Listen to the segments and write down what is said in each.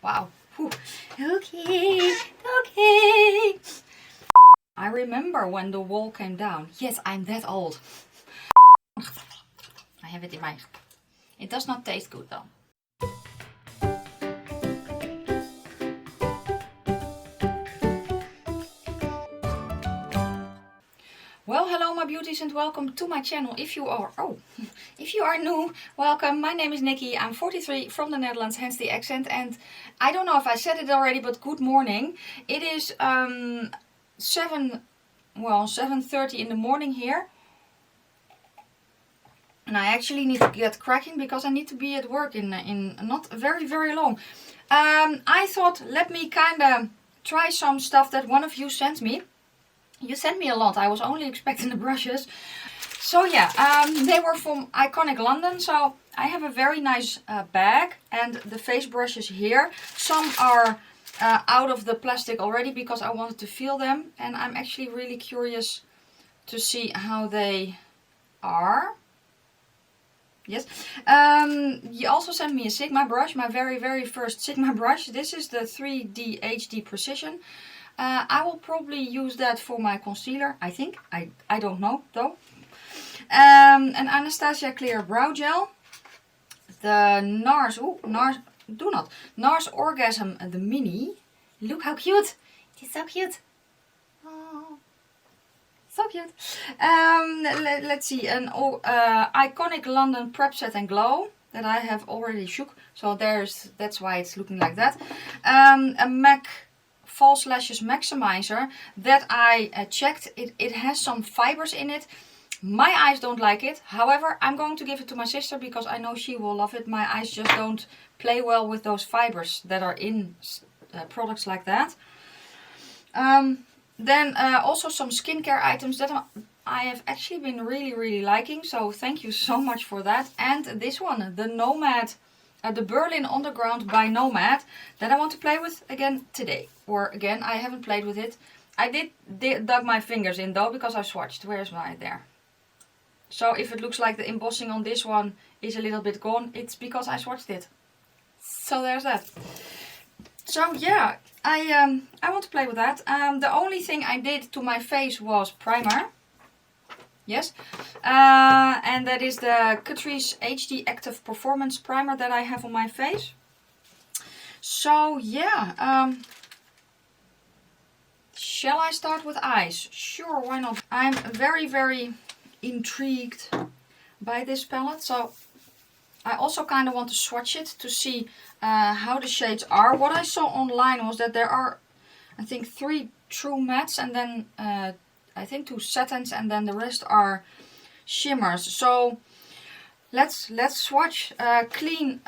Wow. Whew. Okay. Okay. I remember when the wall came down. Yes, I'm that old. I have it in my... It does not taste good though. Well, hello my beauties and welcome to my channel. If you are new, welcome. My name is Nikki. I'm 43 from the Netherlands, hence the accent. And I don't know if I said it already, but good morning. It is 7:30 in the morning here. And I actually need to get cracking because I need to be at work in not very long. I thought, let me kind of try some stuff that one of you sent me. You sent me a lot. I was only expecting the brushes. So yeah, they were from Iconic London. So I have a very nice bag. And the face brushes here. Some are out of the plastic already because I wanted to feel them. And I'm actually really curious to see how they are. Yes. You also sent me a Sigma brush. My very first Sigma brush. This is the 3D HD Precision. I will probably use that for my concealer, I think. I don't know though. An Anastasia Clear Brow Gel. The NARS, NARS Orgasm, the mini. Look how cute. It is so cute. Oh, so cute. Let's see, an Iconic London Prep Set and Glow that I have already shook. So that's why it's looking like that. A MAC False Lashes Maximizer that I checked. It has some fibers in it. My eyes don't like it. However, I'm going to give it to my sister because I know she will love it. My eyes just don't play well with those fibers that are in products like that. Then also some skincare items that I have actually been really liking. So thank you so much for that. And this one, the Nomad, the Berlin Underground by Nomad, that I want to play with again today. Or again, I haven't played with it. I did dug my fingers in though because I swatched. Where's my there? So if it looks like the embossing on this one is a little bit gone, it's because I swatched it. So there's that. So yeah, I want to play with that. The only thing I did to my face was primer. Yes, and that is the Catrice HD Active Performance Primer that I have on my face. So yeah, shall I start with eyes? Sure, why not? I'm very intrigued by this palette. So I also kind of want to swatch it to see how the shades are. What I saw online was that there are, I think, 3 true mattes and then I think 2 satins and then the rest are shimmers. So let's swatch. Clean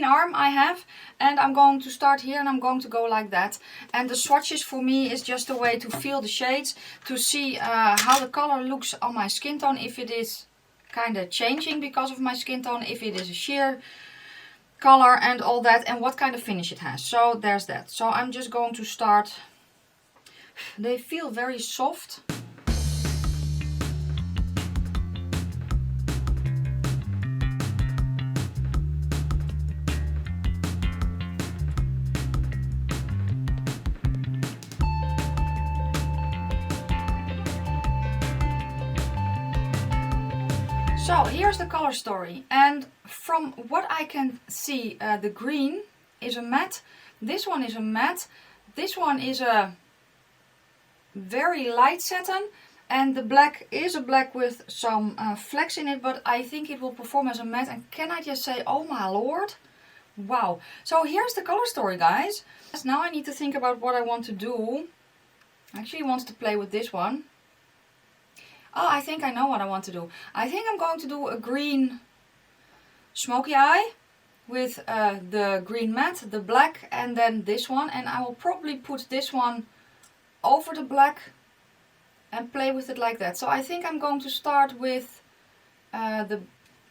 arm I have, and I'm going to start here and I'm going to go like that. And the swatches for me is just a way to feel the shades, to see how the color looks on my skin tone, if it is kind of changing because of my skin tone, if it is a sheer color and all that, and what kind of finish it has. So there's that. So I'm just going to start. They feel very soft. So here's the color story, and from what I can see, the green is a matte, this one is a matte, this one is a very light satin, and the black is a black with some flecks in it, but I think it will perform as a matte. And can I just say, oh my lord, wow. So here's the color story, guys. Now I need to think about what I want to do. I actually want to play with this one. Oh, I think I know what I want to do. I think I'm going to do a green smoky eye with the green matte, the black, and then this one. And I will probably put this one over the black and play with it like that. So I think I'm going to start with the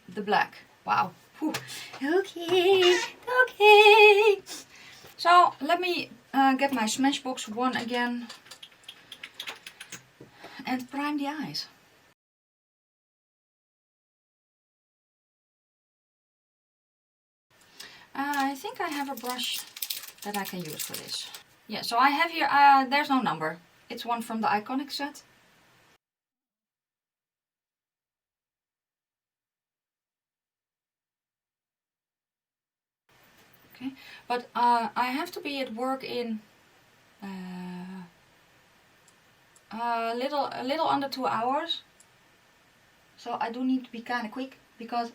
black. Wow. Whew. Okay. So let me get my Smashbox one again and prime the eyes. I think I have a brush that I can use for this. Yeah, so I have here, there's no number. It's one from the Iconic set. Okay, but I have to be at work in a little under 2 hours. So I do need to be kind of quick, because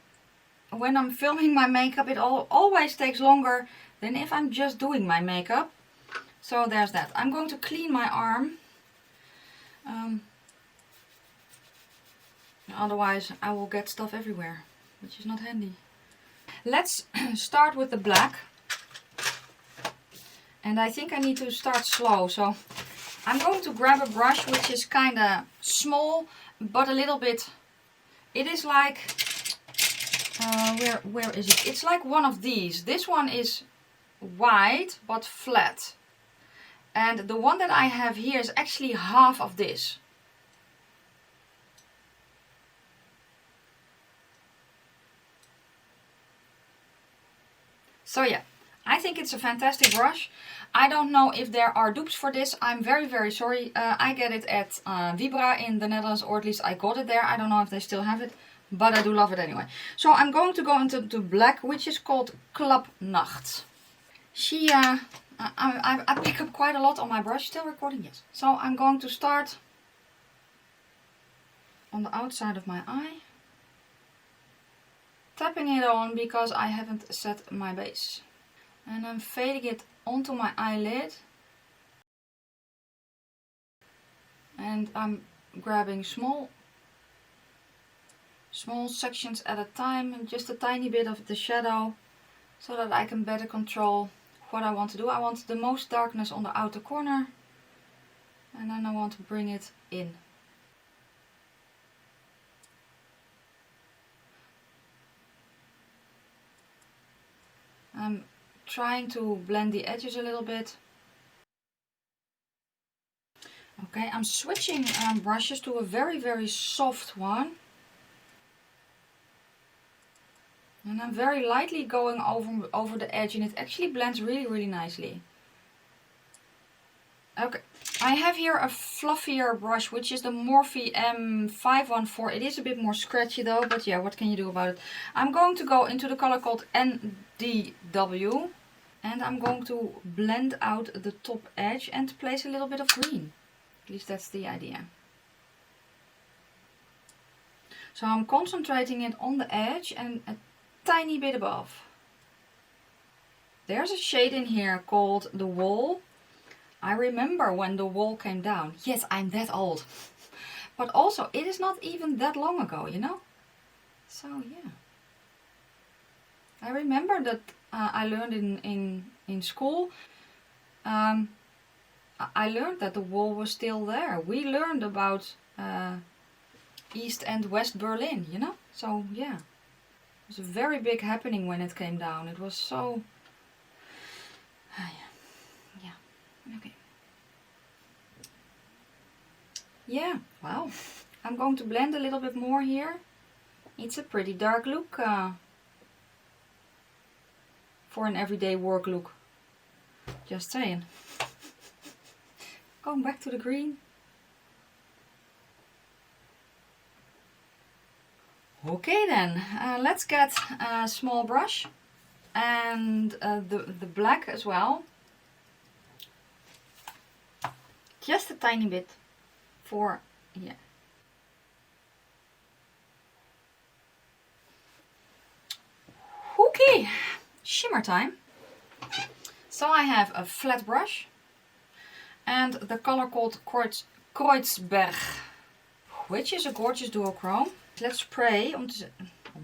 when I'm filming my makeup it always takes longer than if I'm just doing my makeup. So there's that. I'm going to clean my arm. Otherwise I will get stuff everywhere, which is not handy. Let's start with the black. And I think I need to start slow. So I'm going to grab a brush which is kind of small, but a little bit, it is like, where is it? It's like one of these. This one is wide but flat. And the one that I have here is actually half of this. So yeah, I think it's a fantastic brush. I don't know if there are dupes for this. I'm very, very sorry. I get it at Vibra in the Netherlands, or at least I got it there. I don't know if they still have it, but I do love it anyway. So I'm going to go into the black, which is called Klapnacht. I pick up quite a lot on my brush. Still recording? Yes. So I'm going to start on the outside of my eye. Tapping it on because I haven't set my base. And I'm fading it onto my eyelid. And I'm grabbing small sections at a time, and just a tiny bit of the shadow, so that I can better control what I want to do. I want the most darkness on the outer corner, and then I want to bring it in. I'm trying to blend the edges a little bit. Okay, I'm switching brushes to a very, very soft one. And I'm very lightly going over the edge, and it actually blends really, really nicely. Okay, I have here a fluffier brush, which is the Morphe M514. It is a bit more scratchy though, but yeah, what can you do about it? I'm going to go into the color called NDW. And I'm going to blend out the top edge and place a little bit of green. At least that's the idea. So I'm concentrating it on the edge and a tiny bit above. There's a shade in here called The Wall. I remember when The Wall came down. Yes, I'm that old. But also, it is not even that long ago, you know? So yeah. I remember that I learned in school. I learned that The Wall was still there. We learned about East and West Berlin, you know? So yeah. It was a very big happening when it came down. It was so... yeah. Okay. Yeah, wow. I'm going to blend a little bit more here. It's a pretty dark look for an everyday work look. Just saying. Going back to the green. Okay then, let's get a small brush and the black as well. Just a tiny bit for, yeah. Okay, shimmer time. So I have a flat brush and the color called Kreutzberg, which is a gorgeous duochrome. Let's spray om te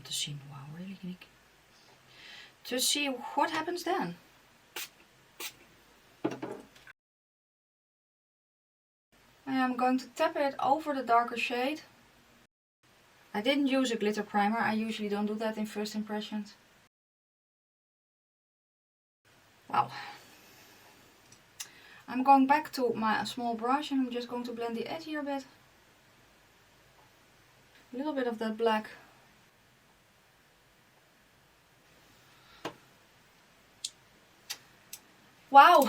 zien, wow, really, Nick? To see what happens then. I am going to tap it over the darker shade. I didn't use a glitter primer. I usually don't do that in first impressions. Wow. I'm going back to my small brush and I'm just going to blend the edge here a bit. A little bit of that black. Wow,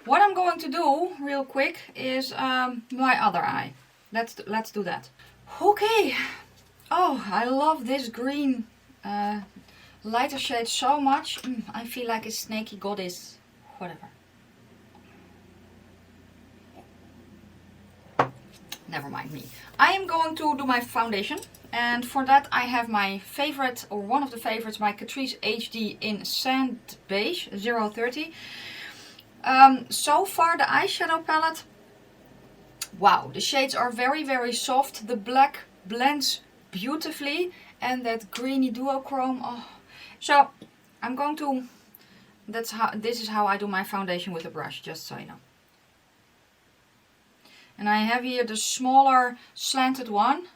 what I'm going to do real quick is my other eye. Let's do that. Okay. Oh, I love this green lighter shade so much. I feel like a snaky goddess. Whatever. Never mind me. I am going to do my foundation. And for that I have my favorite, or one of the favorites, my Catrice HD in Sand Beige 030. So far the eyeshadow palette, wow, the shades are very, very soft. The black blends beautifully, and that greeny duochrome. Oh. So I'm going to, this is how I do my foundation with a brush, just so you know. And I have here the smaller slanted one,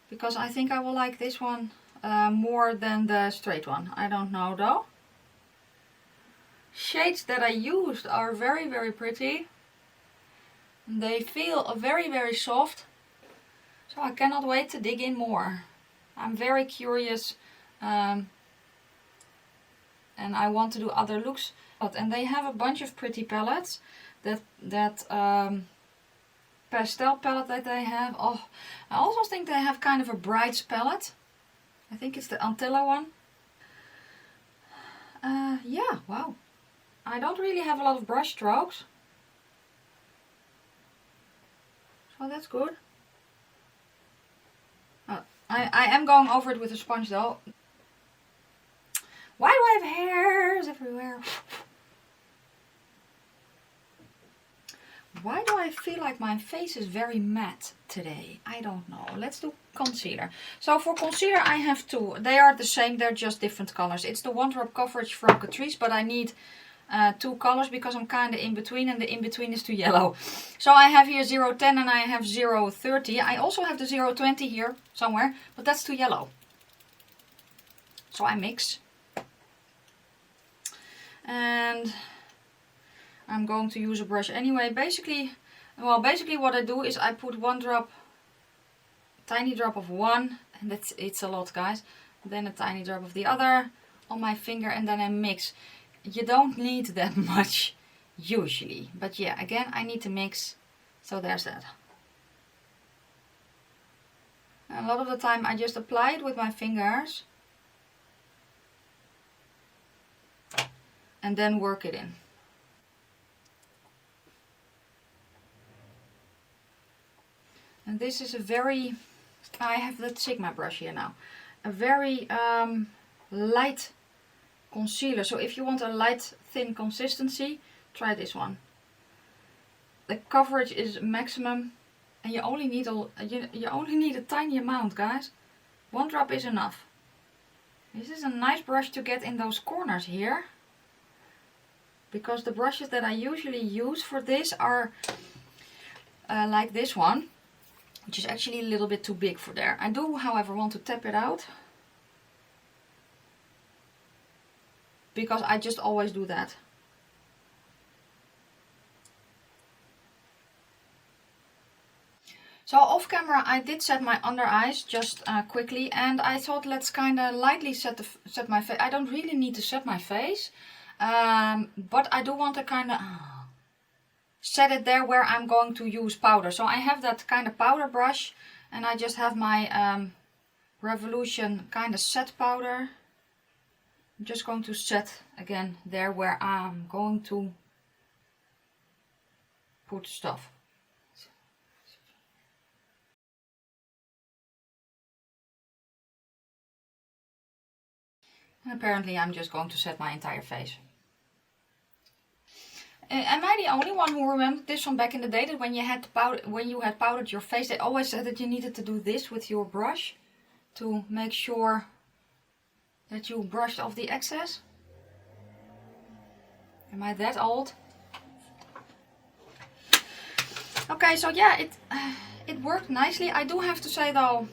because I think I will like this one more than the straight one. I don't know though. Shades that I used are very, very pretty. They feel very, very soft. So I cannot wait to dig in more. I'm very curious. And I want to do other looks. And they have a bunch of pretty palettes. That pastel palette that they have. Oh, I also think they have kind of a bright palette. I think it's the Antilla one. Yeah, wow. I don't really have a lot of brush strokes. So that's good. I am going over it with a sponge though. Why do I have hairs everywhere? Why do I feel like my face is very matte today? I don't know. Let's do concealer. So for concealer I have two. They are the same, they're just different colors. It's the One Drop Coverage from Catrice, but I need two colors because I'm kind of in between, and the in between is too yellow. So I have here 010 and I have 030. I also have the 020 here somewhere, but that's too yellow. So I mix. And I'm going to use a brush anyway. Basically what I do is I put one drop, tiny drop of one, and it's a lot, guys. Then a tiny drop of the other on my finger, and then I mix. You don't need that much usually, but yeah, again I need to mix, so there's that. And a lot of the time I just apply it with my fingers and then work it in. And this is a very, I have the Sigma brush here now, a very light concealer. So if you want a light thin consistency, try this one. The coverage is maximum, and you only need a tiny amount, guys. One drop is enough. This is a nice brush to get in those corners here, because the brushes that I usually use for this are like this one, which is actually a little bit too big for there. I do, however, want to tap it out, because I just always do that. So off camera I did set my under eyes just quickly, and I thought let's kind of lightly set my face. I don't really need to set my face, but I do want to kind of set it there where I'm going to use powder. So I have that kind of powder brush, and I just have my Revolution kind of set powder. I'm just going to set again there where I'm going to put stuff. And apparently I'm just going to set my entire face. Am I the only one who remembered this from back in the day, that when you had powdered your face, they always said that you needed to do this with your brush to make sure that you brushed off the excess? Am I that old? Okay, so yeah, it worked nicely. I do have to say though,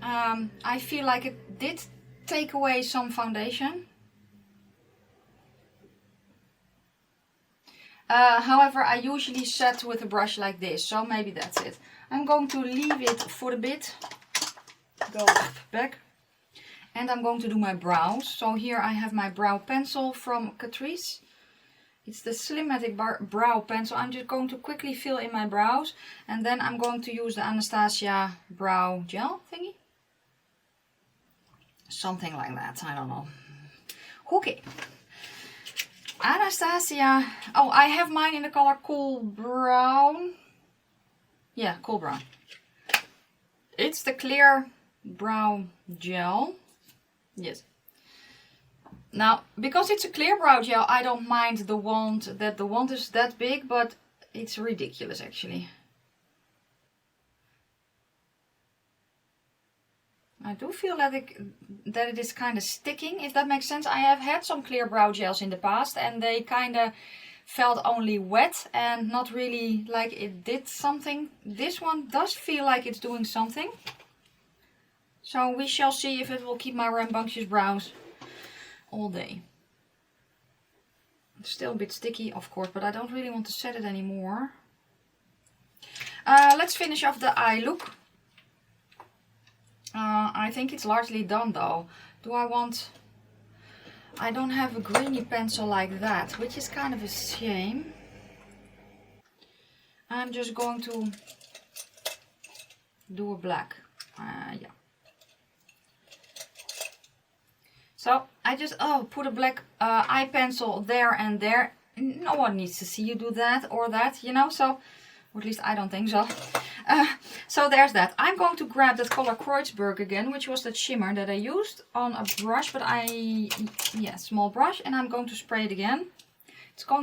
I feel like it did take away some foundation. However, I usually set with a brush like this, so maybe that's it. I'm going to leave it for a bit, go back, and I'm going to do my brows. So here I have my brow pencil from Catrice It's the Slimatic brow pencil. I'm just going to quickly fill in my brows. And then I'm going to use the Anastasia brow gel thingy. Something like that, I don't know. Okay. Anastasia. Oh, I have mine in the color Cool Brown. Yeah, Cool Brown. It's the clear brow gel. Yes. Now, because it's a clear brow gel, I don't mind the wand, that the wand is that big, but it's ridiculous actually. I do feel that it is kind of sticking, if that makes sense. I have had some clear brow gels in the past and they kind of felt only wet and not really like it did something. This one does feel like it's doing something. So we shall see if it will keep my rambunctious brows all day. It's still a bit sticky, of course, but I don't really want to set it anymore. Let's finish off the eye look. I think it's largely done though. Do I want... I don't have a greeny pencil like that, which is kind of a shame. I'm just going to do a black. Yeah. So I just put a black eye pencil there and there. No one needs to see you do that or that, you know. So, or at least I don't think so. So there's that. I'm going to grab that color Kreutzberg again, which was that shimmer that I used on a brush, but small brush, and I'm going to spray it again. It's going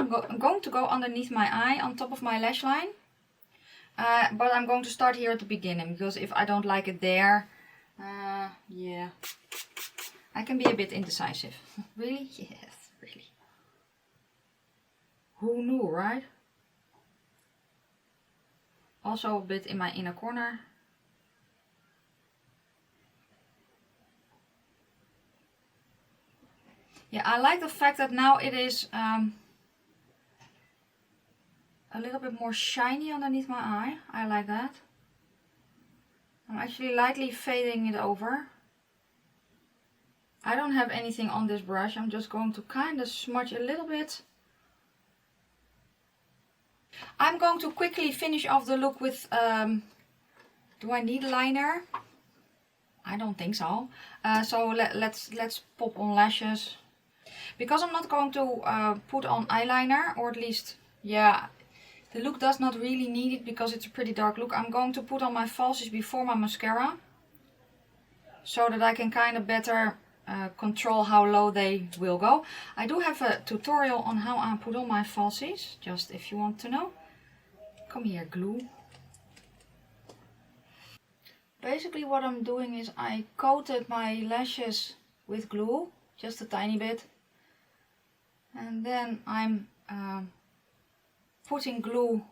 to go underneath my eye, on top of my lash line. But I'm going to start here at the beginning, because if I don't like it there, yeah, I can be a bit indecisive. Really? Yes, really. Who knew, right? Also a bit in my inner corner. Yeah, I like the fact that now it is a little bit more shiny underneath my eye. I like that. I'm actually lightly fading it over. I don't have anything on this brush. I'm just going to kind of smudge a little bit. I'm going to quickly finish off the look with, do I need a liner? I don't think so. So let's pop on lashes. Because I'm not going to put on eyeliner, or at least, yeah, the look does not really need it because it's a pretty dark look. I'm going to put on my falsies before my mascara. So that I can kind of better control how low they will go. I do have a tutorial on how I put on my falsies, just if you want to know. Come here, glue. Basically what I'm doing is I coated my lashes with glue, just a tiny bit. And then I'm putting glue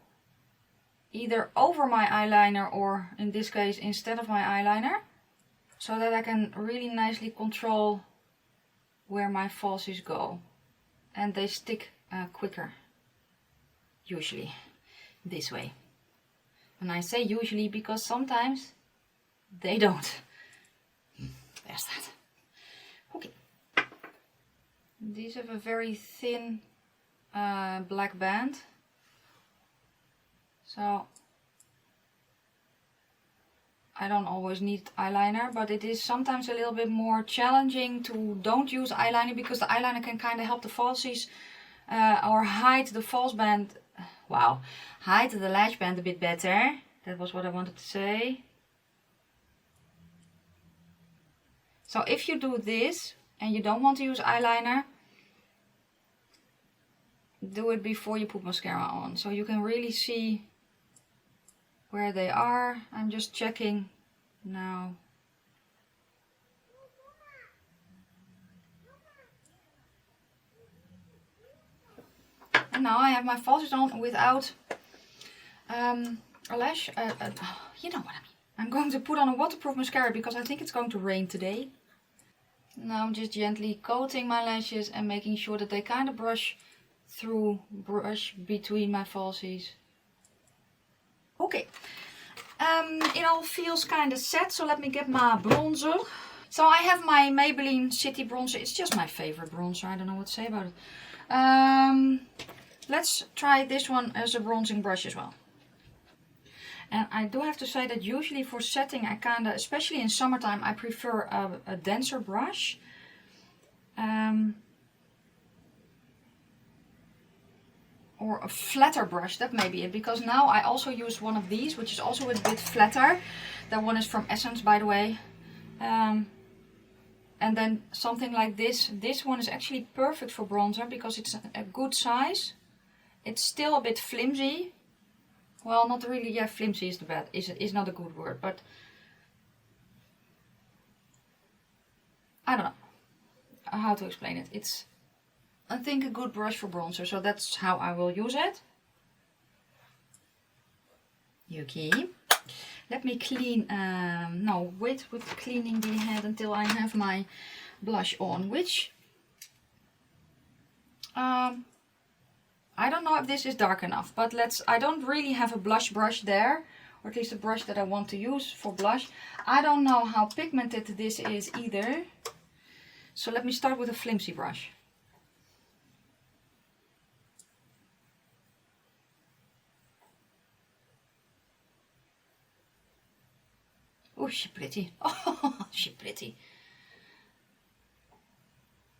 either over my eyeliner or in this case instead of my eyeliner. So that I can really nicely control where my falsies go. And they stick quicker. Usually. This way. And I say usually because sometimes they don't. There's that. Okay. These have a very thin black band. So I don't always need eyeliner, but it is sometimes a little bit more challenging to don't use eyeliner because the eyeliner can kind of help the falsies or hide the false band. Wow, hide the lash band a bit better. That was what I wanted to say. So if you do this and you don't want to use eyeliner, do it before you put mascara on. So you can really see where they are. I'm just checking now. And now I have my falsies on without a lash. You know what I mean. I'm going to put on a waterproof mascara because I think it's going to rain today. Now I'm just gently coating my lashes and making sure that they kind of brush between my falsies. Okay. It all feels kind of set, so let me get my bronzer. So I have my Maybelline City Bronzer. It's just my favorite bronzer. I don't know what to say about it. let's try this one as a bronzing brush as well. And I do have to say that usually for setting, I kinda, especially in summertime, I prefer a denser brush. Or a flatter brush, that may be it, because now I also use one of these, which is also a bit flatter. That one is from Essence, by the way. And then something like this. This one is actually perfect for bronzer because it's a good size. It's still a bit flimsy. Well, not really. Yeah, flimsy is the bad. Is not a good word, but I don't know how to explain it. It's, I think, a good brush for bronzer, so that's how I will use it. Yuki. Let me clean, no, wait with cleaning the head until I have my blush on, which, I don't know if this is dark enough, but I don't really have a blush brush there, or at least a brush that I want to use for blush. I don't know how pigmented this is either, so let me start with a flimsy brush. Oh, she's pretty. Oh, she's pretty.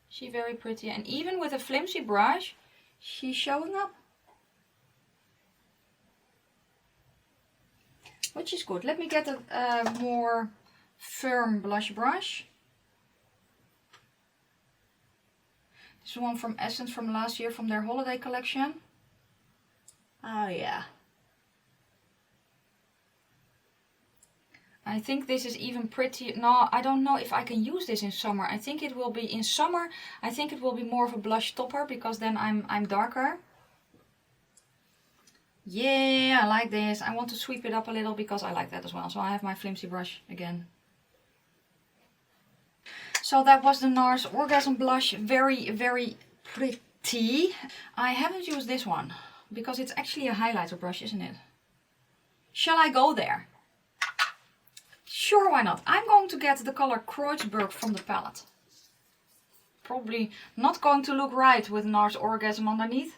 She's very pretty. And even with a flimsy brush, she's showing up. Which is good. Let me get a more firm blush brush. This one from Essence from last year, from their holiday collection. Oh yeah. I think this is even pretty. No, I don't know if I can use this in summer. I think it will be in summer. I think it will be more of a blush topper because then I'm darker. Yeah, I like this. I want to sweep it up a little because I like that as well. So I have my flimsy brush again. So that was the NARS Orgasm blush. Very, very pretty. I haven't used this one because it's actually a highlighter brush, isn't it? Shall I go there? Sure, why not? I'm going to get the color Kreutzberg from the palette. Probably not going to look right with NARS Orgasm underneath,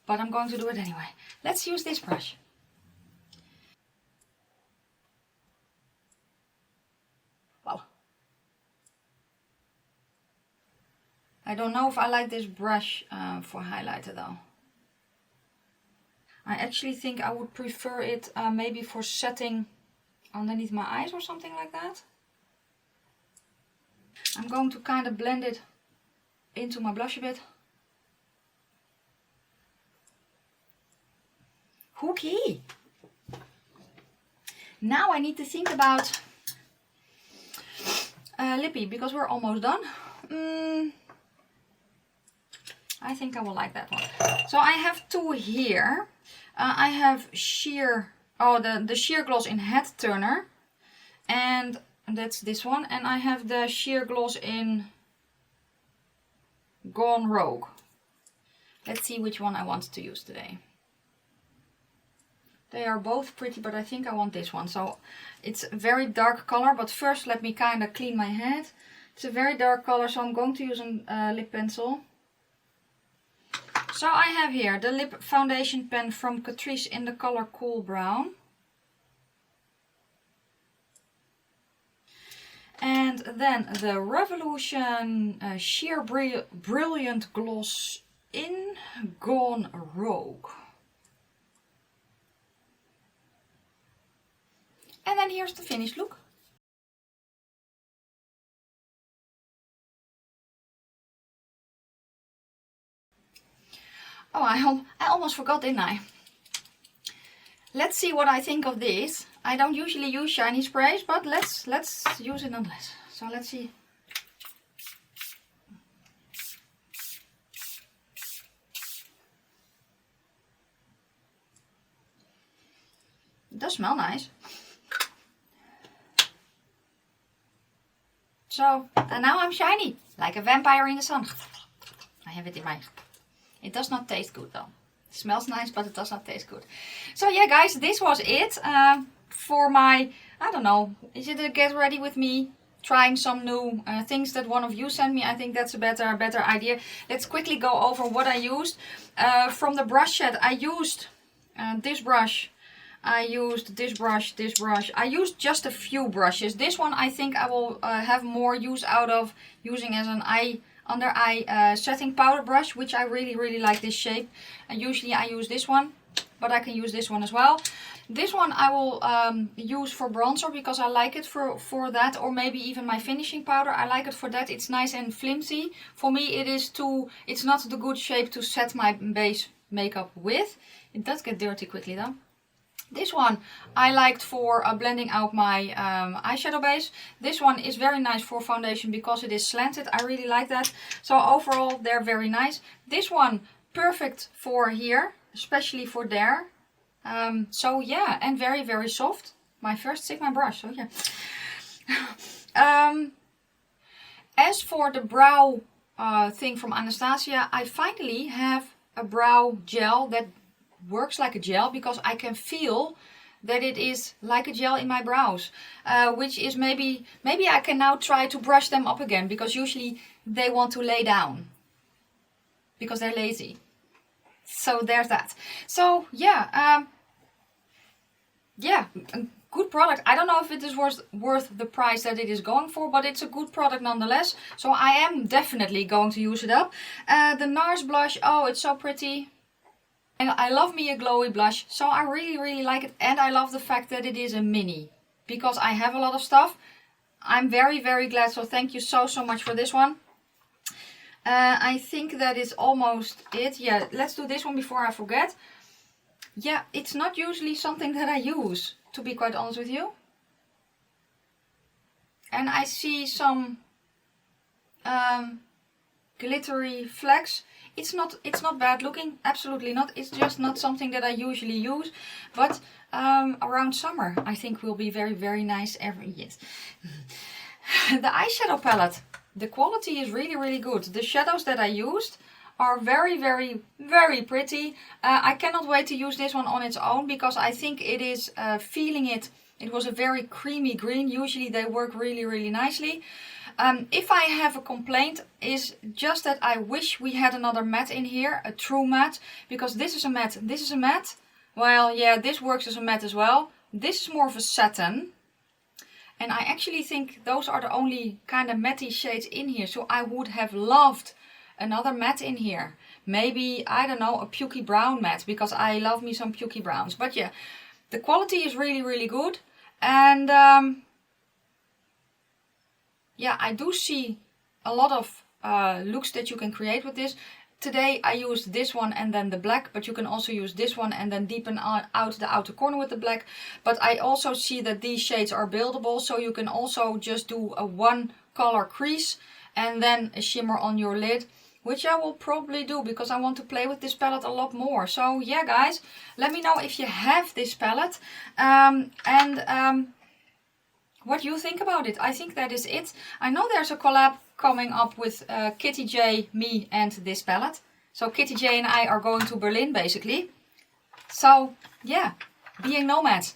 but I'm going to do it anyway. Let's use this brush. Wow. I don't know if I like this brush for highlighter though. I actually think I would prefer it maybe for setting underneath my eyes or something like that. I'm going to kind of blend it into my blush a bit. Hooky! Now I need to think about lippy because we're almost done. I think I will like that one. So I have two here. I have sheer, the sheer gloss in Head Turner, and that's this one. And I have the sheer gloss in Gone Rogue. Let's see which one I want to use today. They are both pretty, but I think I want this one. So it's a very dark color, but first let me kind of clean my head. It's a very dark color, so I'm going to use a lip pencil. So I have here the lip foundation pen from Catrice in the color Cool Brown. And then the Revolution Sheer Brilliant Gloss in Gone Rogue. And then here's the finished look. Oh, I almost forgot, didn't I? Let's see what I think of this. I don't usually use shiny sprays, but let's use it nonetheless. So let's see. It does smell nice. So, and now I'm shiny, like a vampire in the sun. I have it in my... It does not taste good though. It smells nice, but it does not taste good. So yeah, guys, this was it for my, I don't know, is it a get ready with me trying some new things that one of you sent me. I think that's a better idea. Let's quickly go over what I used. From the brush set, I used this brush. I used this brush, this brush. I used just a few brushes. This one I think I will have more use out of using as an under eye setting powder brush, which I really like this shape. And usually I use this one, but I can use this one as well. This one I will use for bronzer because I like it for that, or maybe even my finishing powder. I like it for that. It's nice and flimsy. For me it's not the good shape to set my base makeup with. It does get dirty quickly though. This one I liked for blending out my eyeshadow base. This one is very nice for foundation because it is slanted. I really like that. So overall they're very nice. This one perfect for here, especially for there. So yeah, and very soft. My first Sigma brush, so yeah. As for the brow thing from Anastasia, I finally have a brow gel that works like a gel, because I can feel that it is like a gel in my brows, which is maybe I can now try to brush them up again, because usually they want to lay down because they're lazy. So there's that. So yeah, yeah, a good product. I don't know if it is worth the price that it is going for, but it's a good product nonetheless. So I am definitely going to use it up. The NARS blush, oh, it's so pretty. And I love me a glowy blush, so I really like it. And I love the fact that it is a mini, because I have a lot of stuff. I'm very glad, so thank you so much for this one. I think that is almost it. Yeah, let's do this one before I forget. Yeah, it's not usually something that I use, to be quite honest with you. And I see some glittery flecks. It's not bad looking, absolutely not. It's just not something that I usually use. But around summer I think will be very nice. Yes. The eyeshadow palette, the quality is really good. The shadows that I used are very pretty. I cannot wait to use this one on its own, because I think it is feeling it. It was a very creamy green. Usually they work really nicely. If I have a complaint, is just that I wish we had another matte in here, a true matte, because this is a matte, this is a matte. Well, yeah, this works as a matte as well. This is more of a satin, and I actually think those are the only kind of matte shades in here. So I would have loved another matte in here. Maybe, I don't know, a pukey brown matte, because I love me some pukey browns. But yeah, the quality is really good. And yeah, I do see a lot of looks that you can create with this. Today I used this one and then the black, but you can also use this one and then deepen out the outer corner with the black. But I also see that these shades are buildable, so you can also just do a one color crease and then a shimmer on your lid, which I will probably do because I want to play with this palette a lot more. So yeah, guys, let me know if you have this palette what you think about it. I think that is it. I know there's a collab coming up with Kitty J, me and this palette. So Kitty J and I are going to Berlin basically. So yeah, being nomads.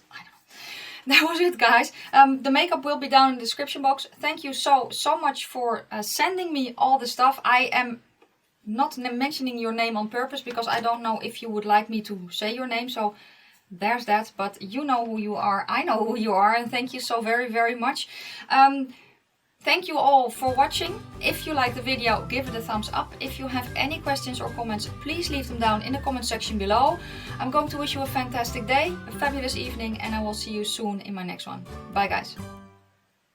That was it, guys. The makeup will be down in the description box. Thank you so much for sending me all the stuff. I am not mentioning your name on purpose because I don't know if you would like me to say your name. So there's that, but you know who you are, I know who you are, and thank you so very much. Thank you all for watching. If you like the video, give it a thumbs up. If you have any questions or comments, please leave them down in the comment section below. I'm going to wish you a fantastic day, a fabulous evening, and I will see you soon in my next one. Bye, guys.